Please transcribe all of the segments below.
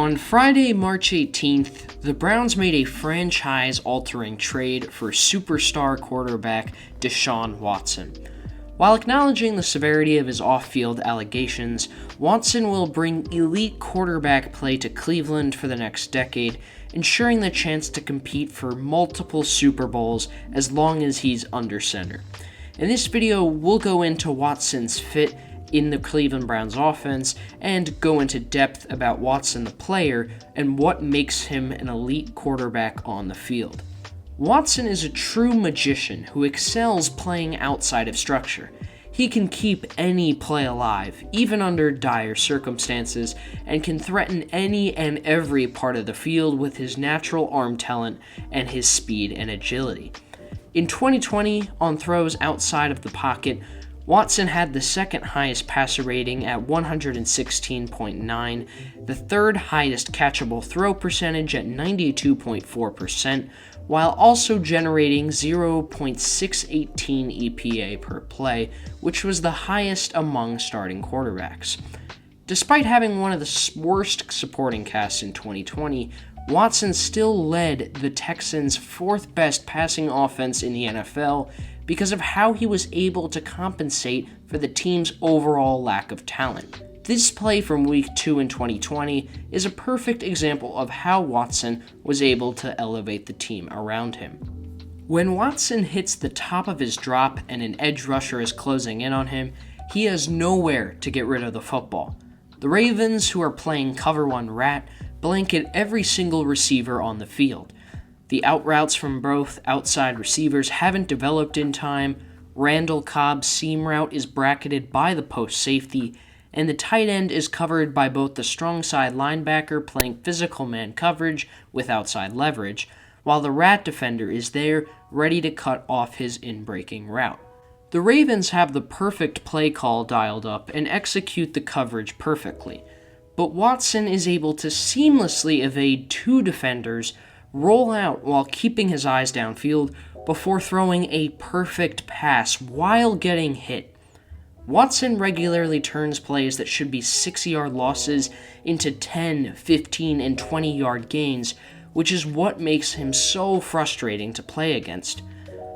On Friday, March 18th, the Browns made a franchise-altering trade for superstar quarterback Deshaun Watson. While acknowledging the severity of his off-field allegations, Watson will bring elite quarterback play to Cleveland for the next decade, ensuring the chance to compete for multiple Super Bowls as long as he's under center. In this video, we'll go into Watson's fit in the Cleveland Browns offense and go into depth about Watson the player and what makes him an elite quarterback on the field. Watson is a true magician who excels playing outside of structure. He can keep any play alive, even under dire circumstances, and can threaten any and every part of the field with his natural arm talent and his speed and agility. In 2020, on throws outside of the pocket, Watson had the second highest passer rating at 116.9, the third highest catchable throw percentage at 92.4%, while also generating 0.618 EPA per play, which was the highest among starting quarterbacks. Despite having one of the worst supporting casts in 2020, Watson still led the Texans' fourth best passing offense in the NFL because of how he was able to compensate for the team's overall lack of talent. This play from Week 2 in 2020 is a perfect example of how Watson was able to elevate the team around him. When Watson hits the top of his drop and an edge rusher is closing in on him, he has nowhere to get rid of the football. The Ravens, who are playing cover one rat, blanket every single receiver on the field. The out routes from both outside receivers haven't developed in time, Randall Cobb's seam route is bracketed by the post safety, and the tight end is covered by both the strong side linebacker playing physical man coverage with outside leverage, while the rat defender is there ready to cut off his in-breaking route. The Ravens have the perfect play call dialed up and execute the coverage perfectly, but Watson is able to seamlessly evade two defenders, roll out while keeping his eyes downfield before throwing a perfect pass while getting hit. Watson regularly turns plays that should be 6-yard losses into 10, 15, and 20-yard gains, which is what makes him so frustrating to play against.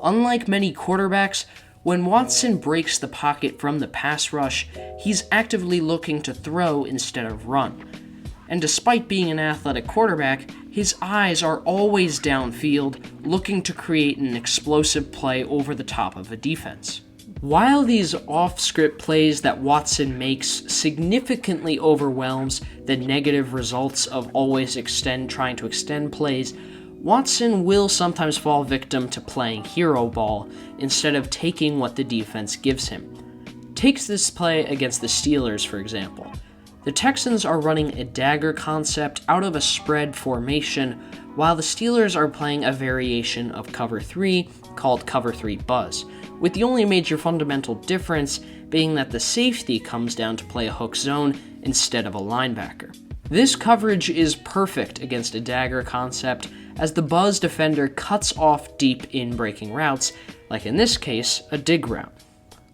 Unlike many quarterbacks, when Watson breaks the pocket from the pass rush, he's actively looking to throw instead of run. And despite being an athletic quarterback, his eyes are always downfield, looking to create an explosive play over the top of a defense. While these off-script plays that Watson makes significantly overwhelms the negative results of always trying to extend plays, Watson will sometimes fall victim to playing hero ball instead of taking what the defense gives him. Take this play against the Steelers, for example. The Texans are running a dagger concept out of a spread formation, while the Steelers are playing a variation of cover 3 called cover 3 buzz, with the only major fundamental difference being that the safety comes down to play a hook zone instead of a linebacker. This coverage is perfect against a dagger concept, as the buzz defender cuts off deep in-breaking routes, like in this case, a dig route.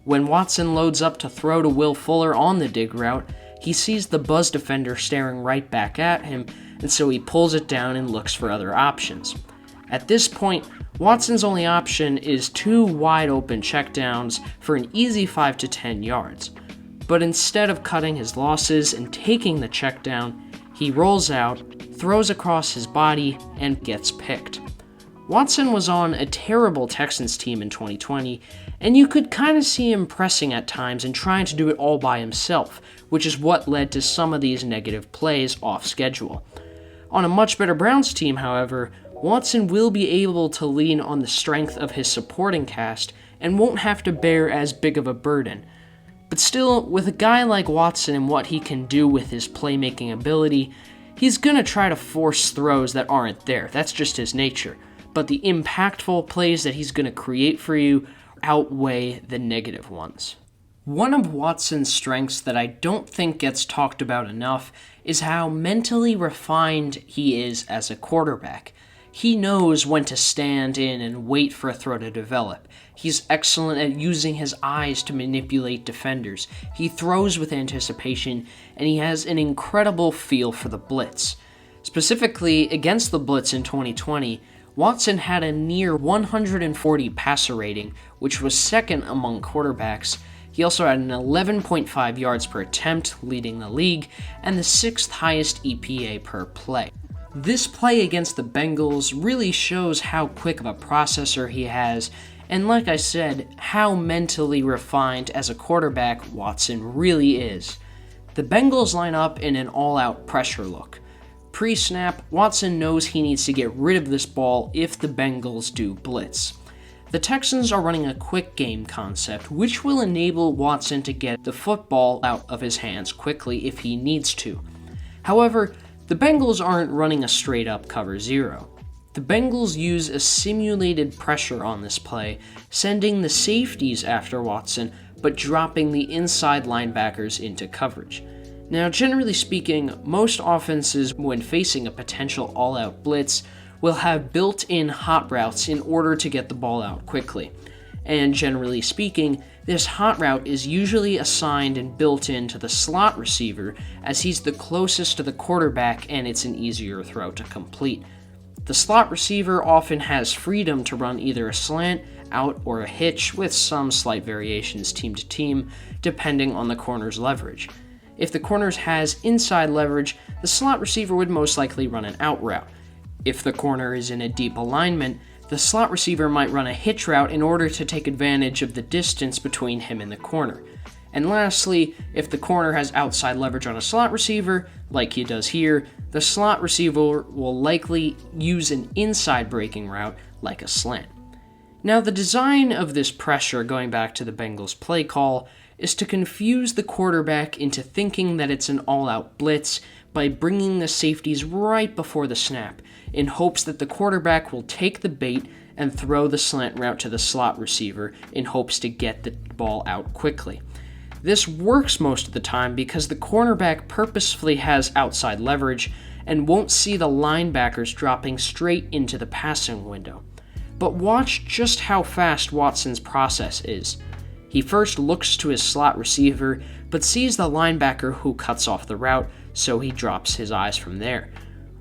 When Watson loads up to throw to Will Fuller on the dig route, he sees the buzz defender staring right back at him, and so he pulls it down and looks for other options. At this point, Watson's only option is two wide-open checkdowns for an easy 5 to 10 yards. But instead of cutting his losses and taking the checkdown, he rolls out, throws across his body, and gets picked. Watson was on a terrible Texans team in 2020, and you could kind of see him pressing at times and trying to do it all by himself, which is what led to some of these negative plays off schedule. On a much better Browns team, however, Watson will be able to lean on the strength of his supporting cast and won't have to bear as big of a burden. But still, with a guy like Watson and what he can do with his playmaking ability, he's going to try to force throws that aren't there. That's just his nature. But the impactful plays that he's going to create for you outweigh the negative ones. One of Watson's strengths that I don't think gets talked about enough is how mentally refined he is as a quarterback. He knows when to stand in and wait for a throw to develop. He's excellent at using his eyes to manipulate defenders. He throws with anticipation, and he has an incredible feel for the blitz. Specifically, against the blitz in 2020, Watson had a near 140 passer rating, which was second among quarterbacks. He also had an 11.5 yards per attempt, leading the league, and the 6th highest EPA per play. This play against the Bengals really shows how quick of a processor he has, and like I said, how mentally refined as a quarterback Watson really is. The Bengals line up in an all-out pressure look. Pre-snap, Watson knows he needs to get rid of this ball if the Bengals do blitz. The Texans are running a quick game concept, which will enable Watson to get the football out of his hands quickly if he needs to. However, the Bengals aren't running a straight-up cover zero. The Bengals use a simulated pressure on this play, sending the safeties after Watson, but dropping the inside linebackers into coverage. Now, generally speaking, most offenses, when facing a potential all-out blitz, will have built-in hot routes in order to get the ball out quickly. And generally speaking, this hot route is usually assigned and built into the slot receiver, as he's the closest to the quarterback and it's an easier throw to complete. The slot receiver often has freedom to run either a slant, out, or a hitch, with some slight variations team to team, depending on the corner's leverage. If the corner has inside leverage, the slot receiver would most likely run an out route. If the corner is in a deep alignment, the slot receiver might run a hitch route in order to take advantage of the distance between him and the corner. And lastly, if the corner has outside leverage on a slot receiver, like he does here, the slot receiver will likely use an inside breaking route, like a slant. Now, the design of this pressure, going back to the Bengals play call, is to confuse the quarterback into thinking that it's an all-out blitz by bringing the safeties right before the snap, in hopes that the quarterback will take the bait and throw the slant route to the slot receiver in hopes to get the ball out quickly. This works most of the time because the cornerback purposefully has outside leverage and won't see the linebackers dropping straight into the passing window. But watch just how fast Watson's process is. He first looks to his slot receiver, but sees the linebacker who cuts off the route, so he drops his eyes from there.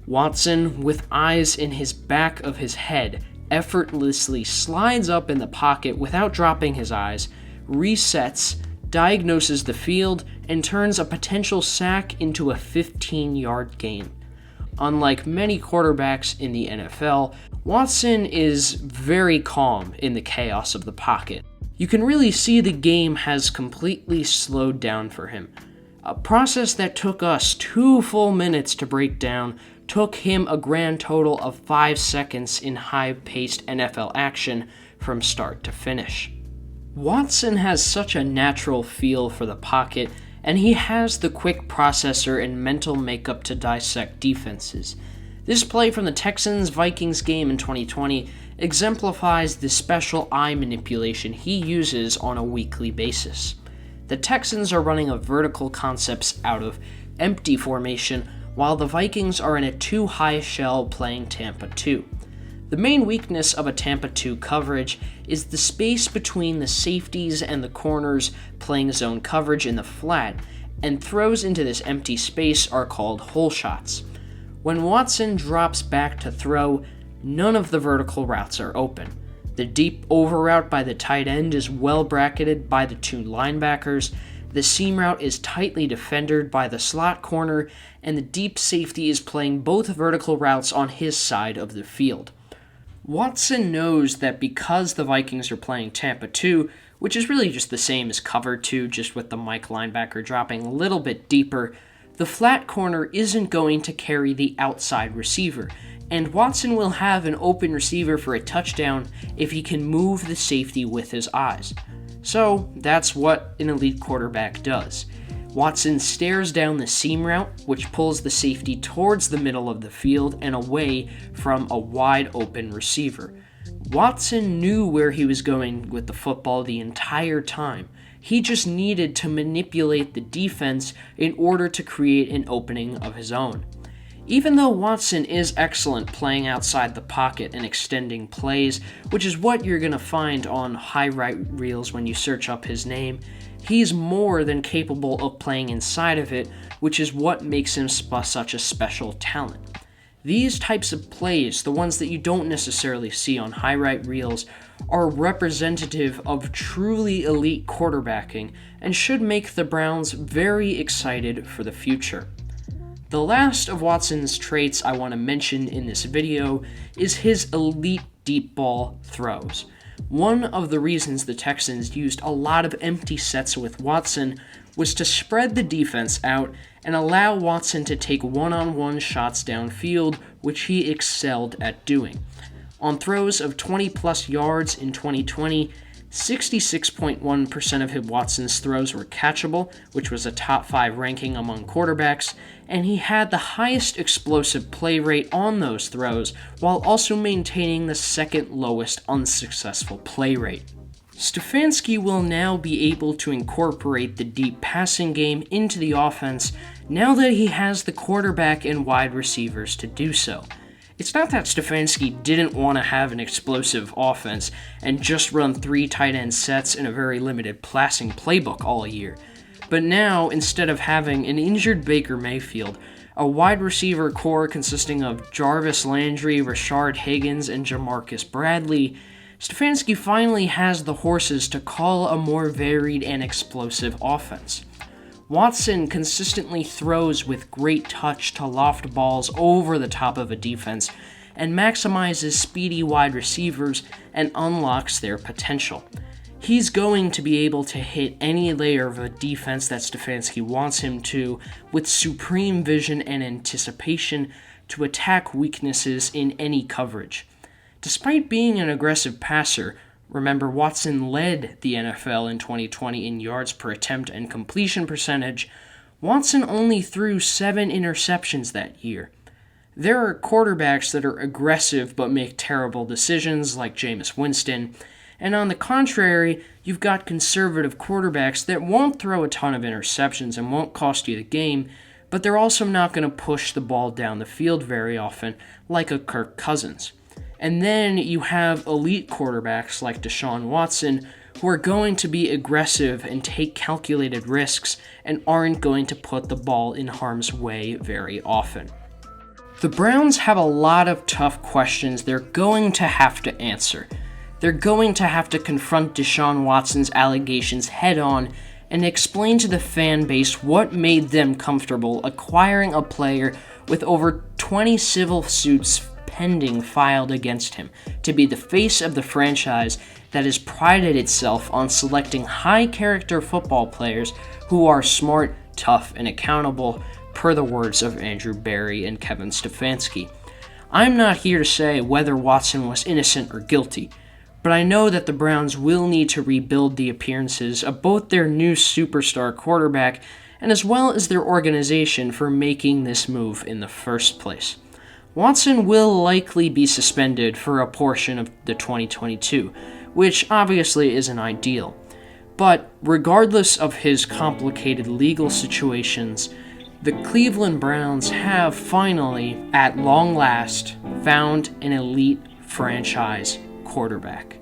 Watson, with eyes in his back of his head, effortlessly slides up in the pocket without dropping his eyes, resets, diagnoses the field, and turns a potential sack into a 15-yard gain. Unlike many quarterbacks in the NFL, Watson is very calm in the chaos of the pocket. You can really see the game has completely slowed down for him. A process that took us 2 full minutes to break down took him a grand total of 5 seconds in high-paced NFL action from start to finish. Watson has such a natural feel for the pocket, and he has the quick processor and mental makeup to dissect defenses. This play from the Texans-Vikings game in 2020 exemplifies the special eye manipulation he uses on a weekly basis. The Texans are running a vertical concepts out of empty formation, while the Vikings are in a 2-high shell playing Tampa 2. The main weakness of a Tampa 2 coverage is the space between the safeties and the corners playing zone coverage in the flat, and throws into this empty space are called hole shots. When Watson drops back to throw, none of the vertical routes are open. The deep over route by the tight end is well bracketed by the 2 linebackers, the seam route is tightly defended by the slot corner, and the deep safety is playing both vertical routes on his side of the field. Watson knows that because the Vikings are playing Tampa 2, which is really just the same as cover 2, just with the Mike linebacker dropping a little bit deeper, the flat corner isn't going to carry the outside receiver, and Watson will have an open receiver for a touchdown if he can move the safety with his eyes. So that's what an elite quarterback does. Watson stares down the seam route, which pulls the safety towards the middle of the field and away from a wide open receiver. Watson knew where he was going with the football the entire time. He just needed to manipulate the defense in order to create an opening of his own. Even though Watson is excellent playing outside the pocket and extending plays, which is what you're going to find on highlight reels when you search up his name, he's more than capable of playing inside of it, which is what makes him such a special talent. These types of plays, the ones that you don't necessarily see on highlight reels, are representative of truly elite quarterbacking and should make the Browns very excited for the future. The last of Watson's traits I want to mention in this video is his elite deep ball throws. One of the reasons the Texans used a lot of empty sets with Watson was to spread the defense out and allow Watson to take one-on-one shots downfield, which he excelled at doing. On throws of 20-plus yards in 2020, 66.1% of Watson's throws were catchable, which was a top 5 ranking among quarterbacks, and he had the highest explosive play rate on those throws, while also maintaining the second lowest unsuccessful play rate. Stefanski will now be able to incorporate the deep passing game into the offense now that he has the quarterback and wide receivers to do so. It's not that Stefanski didn't want to have an explosive offense and just run 3 tight end sets in a very limited passing playbook all year. But now, instead of having an injured Baker Mayfield, a wide receiver core consisting of Jarvis Landry, Rashard Higgins, and Jamarcus Bradley, Stefanski finally has the horses to call a more varied and explosive offense. Watson consistently throws with great touch to loft balls over the top of a defense and maximizes speedy wide receivers and unlocks their potential. He's going to be able to hit any layer of a defense that Stefanski wants him to with supreme vision and anticipation to attack weaknesses in any coverage. Despite being an aggressive passer, remember Watson led the NFL in 2020 in yards per attempt and completion percentage, Watson only threw 7 interceptions that year. There are quarterbacks that are aggressive but make terrible decisions like Jameis Winston, and on the contrary, you've got conservative quarterbacks that won't throw a ton of interceptions and won't cost you the game, but they're also not going to push the ball down the field very often like a Kirk Cousins. And then you have elite quarterbacks like Deshaun Watson who are going to be aggressive and take calculated risks and aren't going to put the ball in harm's way very often. The Browns have a lot of tough questions they're going to have to answer. They're going to have to confront Deshaun Watson's allegations head-on and explain to the fan base what made them comfortable acquiring a player with over 20 civil suits pending filed against him to be the face of the franchise that has prided itself on selecting high-character football players who are smart, tough, and accountable, per the words of Andrew Berry and Kevin Stefanski. I'm not here to say whether Watson was innocent or guilty, but I know that the Browns will need to rebuild the appearances of both their new superstar quarterback and as well as their organization for making this move in the first place. Watson will likely be suspended for a portion of the 2022, which obviously isn't ideal. But regardless of his complicated legal situations, the Cleveland Browns have finally, at long last, found an elite franchise quarterback.